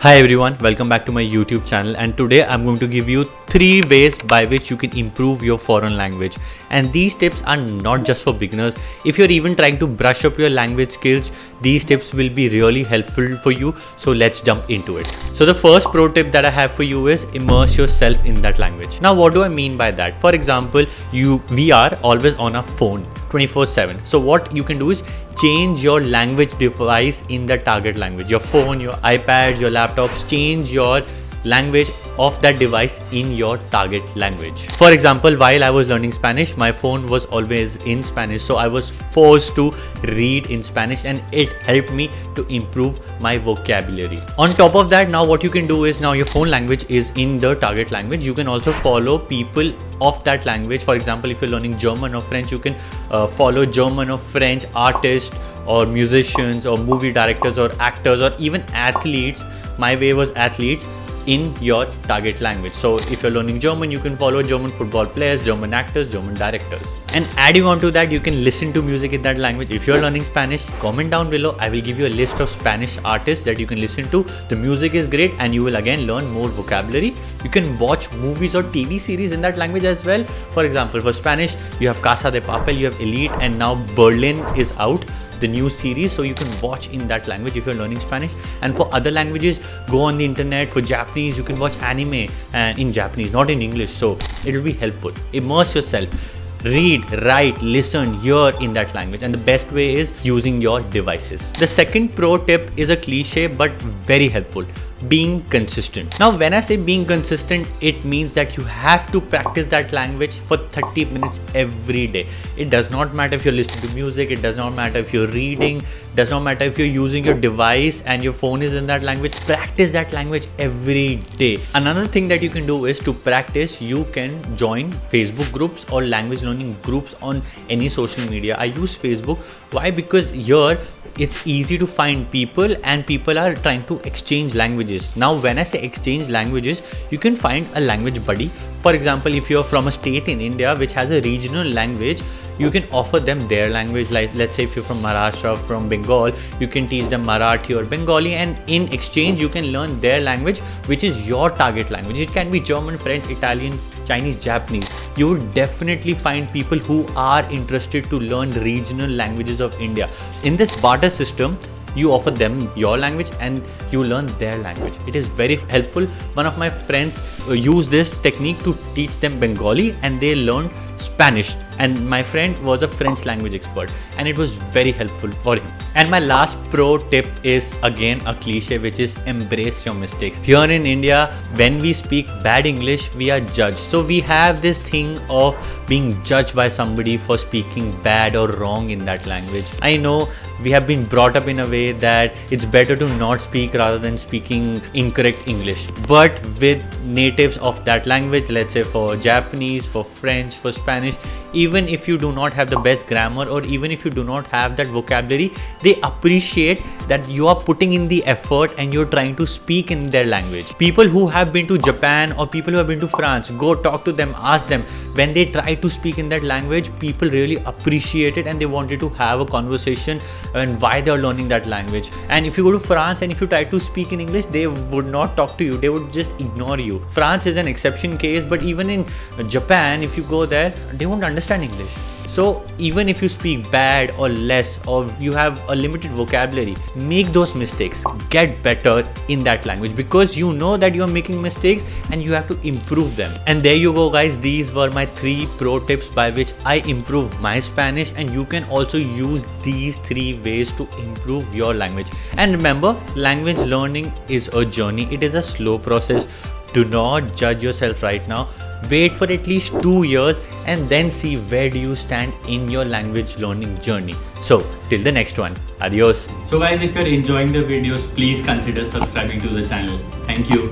Hi everyone, welcome back to my YouTube channel, and today I'm going to give you 3 ways by which you can improve your foreign language. And these tips are not just for beginners. If you're even trying to brush up your language skills, these tips will be really helpful for you. So let's jump into it. So the first pro tip that I have for you is immerse yourself in that language. Now what do I mean by that? For example, we are always on our phone 24/7. So what you can do is change your language device in the target language. Your phone, your iPads, your laptops, change your language of that device in your target language. For example, while I was learning Spanish, my phone was always in Spanish, so I was forced to read in Spanish, and it helped me to improve my vocabulary. On top of that, now what you can do is, now your phone language is in the target language, you can also follow people of that language. For example, if you're learning German or French, you can follow German or French artists or musicians or movie directors or actors or even athletes. My way was athletes in your target language. So if you're learning German, you can follow German football players, German actors, German directors. And adding on to that, you can listen to music in that language. If you're learning Spanish, comment down below. I will give you a list of Spanish artists that you can listen to. The music is great and you will again learn more vocabulary. You can watch movies or TV series in that language as well. For example, for Spanish, you have Casa de Papel, you have Elite, and now Berlin is out, the new series, so you can watch in that language if you're learning Spanish. And for other languages, go on the internet. For Japanese, you can watch anime and in Japanese, not in English, so it will be helpful. Immerse yourself. Read, write, listen, hear in that language, and the best way is using your devices. The second pro tip is a cliche but very helpful: being consistent. Now when I say being consistent, it means that you have to practice that language for 30 minutes every day. It does not matter if you're listening to music, it does not matter if you're reading, it does not matter if you're using your device and your phone is in that language. Practice that language every day. Another thing that you can do is, to practice, you can join Facebook groups or language learning groups on any social media. I use Facebook. Why? Because here it's easy to find people and people are trying to exchange languages. Now when I say exchange languages, you can find a language buddy. For example, if you're from a state in India which has a regional language, you can offer them their language. Like, let's say if you're from Maharashtra, from Bengal, you can teach them Marathi or Bengali, and in exchange you can learn their language, which is your target language. It can be German, French, Italian, Chinese, Japanese. You would definitely find people who are interested to learn regional languages of India. In this barter system, you offer them your language and you learn their language. It is very helpful. One of my friends used this technique to teach them Bengali and they learned Spanish, and my friend was a French language expert, and it was very helpful for him. And my last pro tip is again a cliche, which is embrace your mistakes. Here in India, when we speak bad English, we are judged. So we have this thing of being judged by somebody for speaking bad or wrong in that language. I know we have been brought up in a way that it's better to not speak rather than speaking incorrect English. But with natives of that language, let's say for Japanese, for French, for Spanish, even if you do not have the best grammar or even if you do not have that vocabulary, they appreciate that you are putting in the effort and you're trying to speak in their language. People who have been to Japan or people who have been to France, go talk to them, ask them. When they try to speak in that language, people really appreciate it and they wanted to have a conversation and why they're learning that language. And if you go to France and if you try to speak in English, they would not talk to you. They would just ignore you. France is an exception case, but even in Japan, if you go there, they won't understand English. So even if you speak bad or less, or you have a limited vocabulary, make those mistakes, get better in that language, because you know that you're making mistakes and you have to improve them. And there you go guys, these were my 3 pro tips by which I improve my Spanish, and you can also use these 3 ways to improve your language. And remember, language learning is a journey. It is a slow process. Do not judge yourself right now. Wait for at least 2 years and then see where do you stand in your language learning journey. So till the next one, adios. So guys, if you're enjoying the videos, please consider subscribing to the channel. Thank you.